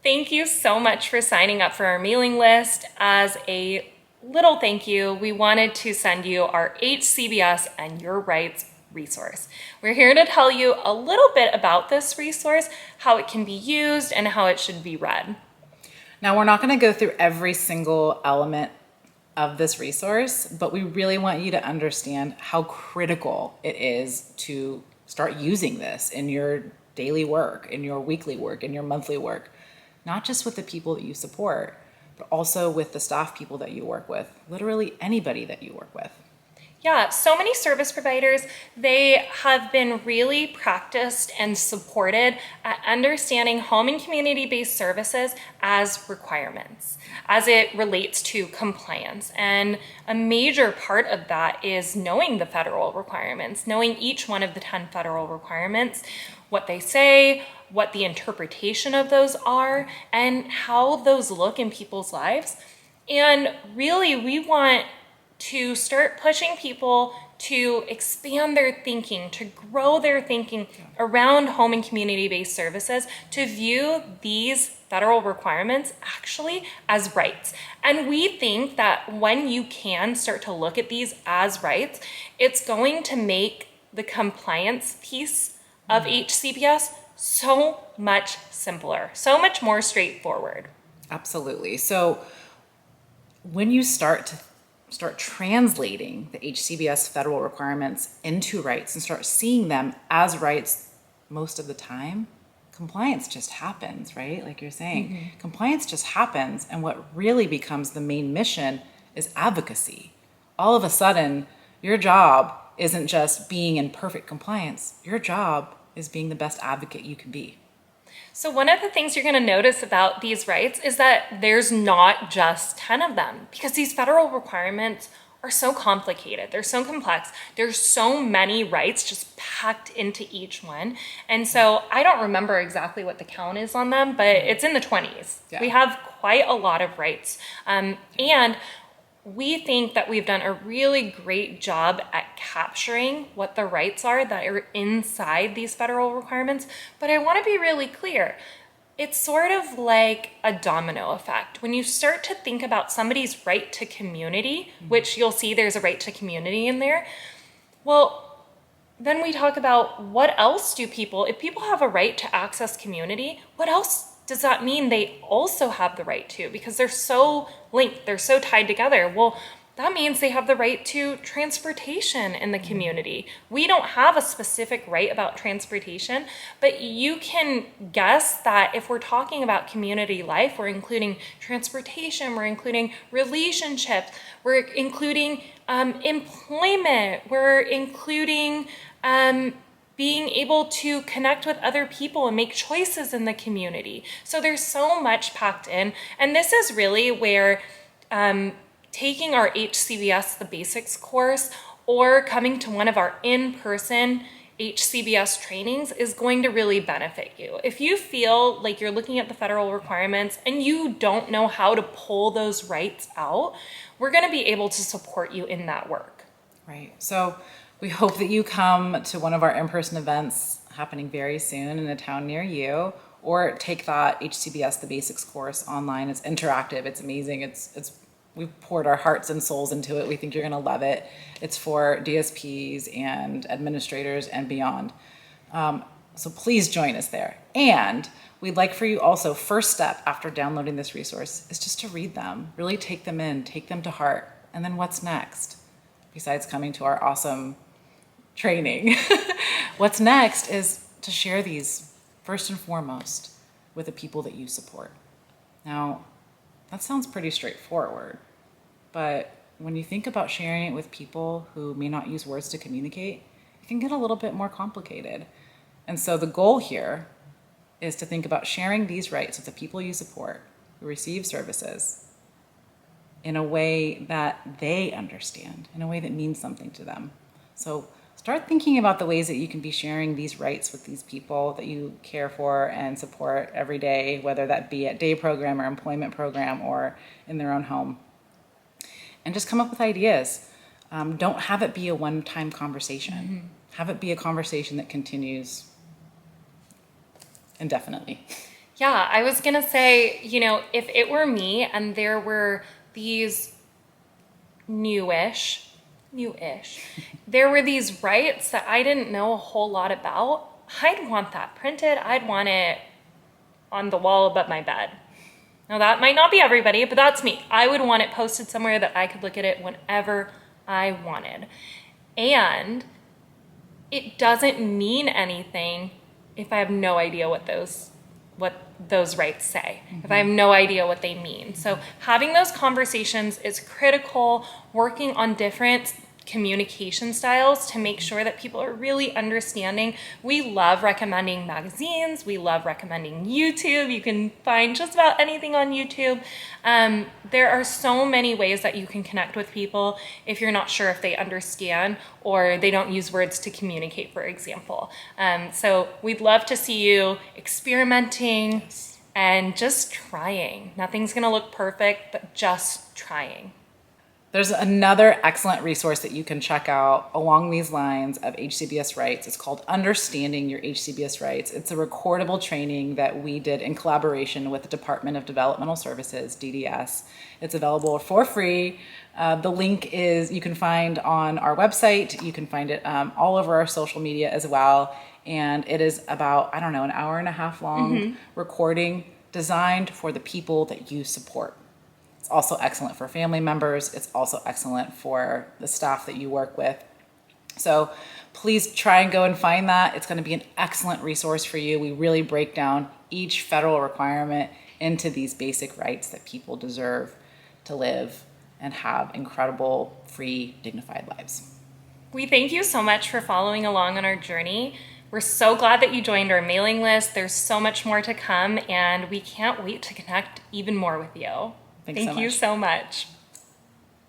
Thank you so much for signing up for our mailing list. As a little thank you, we wanted to send you our HCBS and Your Rights resource. We're here to tell you a little bit about this resource, how it can be used, and how it should be read. Now, we're not going to go through every single element of this resource, but we really want you to understand how critical it is to start using this in your daily work, in your weekly work, in your monthly work, not just with the people that you support, but also with the staff people that you work with, literally anybody that you work with. Yeah, so many service providers, they have been really practiced and supported at understanding home and community-based services as requirements, as it relates to compliance. And a major part of that is knowing the federal requirements, knowing each one of the 10 federal requirements, what they say, what the interpretation of those are, and how those look in people's lives. And really, we want to start pushing people to expand their thinking, to grow their thinking around home and community-based services, to view these federal requirements actually as rights. And we think that when you can start to look at these as rights, it's going to make the compliance piece of HCBS so much simpler, so much more straightforward. Absolutely. So when you start translating the HCBS federal requirements into rights and start seeing them as rights most of the time, compliance just happens, right? Like you're saying, compliance just happens. And what really becomes the main mission is advocacy. All of a sudden, your job isn't just being in perfect compliance. Your job is being the best advocate you can be. So one of the things you're going to notice about these rights is that there's not just 10 of them, because these federal requirements are so complicated. They're so complex. There's so many rights just packed into each one. And so I don't remember exactly what the count is on them, but it's in the 20s. Yeah. We have quite a lot of rights. And we think that we've done a really great job at capturing what the rights are that are inside these federal requirements. But I want to be really clear. It's sort of like a domino effect. When you start to think about somebody's right to community, which you'll see there's a right to community in there, well, then we talk about what else do people, if people have a right to access community, what else does that mean they also have the right to? Because they're so linked, they're so tied together. Well, that means they have the right to transportation in the community. We don't have a specific right about transportation, but you can guess that if we're talking about community life, we're including transportation, we're including relationships, we're including employment, we're including being able to connect with other people and make choices in the community. So there's so much packed in. And this is really where taking our HCBS The Basics course or coming to one of our in-person HCBS trainings is going to really benefit you. If you feel like you're looking at the federal requirements and you don't know how to pull those rights out, we're going to be able to support you in that work. Right. So we hope that you come to one of our in-person events happening very soon in a town near you, or take that HCBS The Basics course online. It's interactive. It's amazing. We've poured our hearts and souls into it. We think you're going to love it. It's for DSPs and administrators and beyond. So please join us there. And we'd like for you also, first step after downloading this resource is just to read them, really take them in, take them to heart. And then what's next? Besides coming to our awesome training, what's next is to share these first and foremost with the people that you support. Now, that sounds pretty straightforward, but when you think about sharing it with people who may not use words to communicate, it can get a little bit more complicated. And so the goal here is to think about sharing these rights with the people you support who receive services in a way that they understand, in a way that means something to them. So start thinking about the ways that you can be sharing these rights with these people that you care for and support every day, whether that be at day program or employment program or in their own home. And just come up with ideas. Don't have it be a one-time conversation. Have it be a conversation that continues indefinitely. Yeah, I was gonna say, if it were me and there were these newish, there were these rights that I didn't know a whole lot about, I'd want that printed. I'd want it on the wall above my bed. Now, that might not be everybody, but that's me. I would want it posted somewhere that I could look at it whenever I wanted. And it doesn't mean anything if I have no idea what those rights say, if I have no idea what they mean. So having those conversations is critical, working on different communication styles to make sure that people are really understanding. We love recommending magazines. We love recommending YouTube. You can find just about anything on YouTube. There are so many ways that you can connect with people if you're not sure if they understand or they don't use words to communicate, for example. So we'd love to see you experimenting and just trying. Nothing's gonna look perfect, but just trying. There's another excellent resource that you can check out along these lines of HCBS rights. It's called Understanding Your HCBS Rights. It's a recordable training that we did in collaboration with the Department of Developmental Services, DDS. It's available for free. The link is you can find on our website. You can find it all over our social media as well. And it is about, an hour and a half long recording designed for the people that you support. It's also excellent for family members. It's also excellent for the staff that you work with. So please try and go and find that. It's going to be an excellent resource for you. We really break down each federal requirement into these basic rights that people deserve to live and have incredible, free, dignified lives. We thank you so much for following along on our journey. We're so glad that you joined our mailing list. There's so much more to come, and we can't wait to connect even more with you. Thank you so much.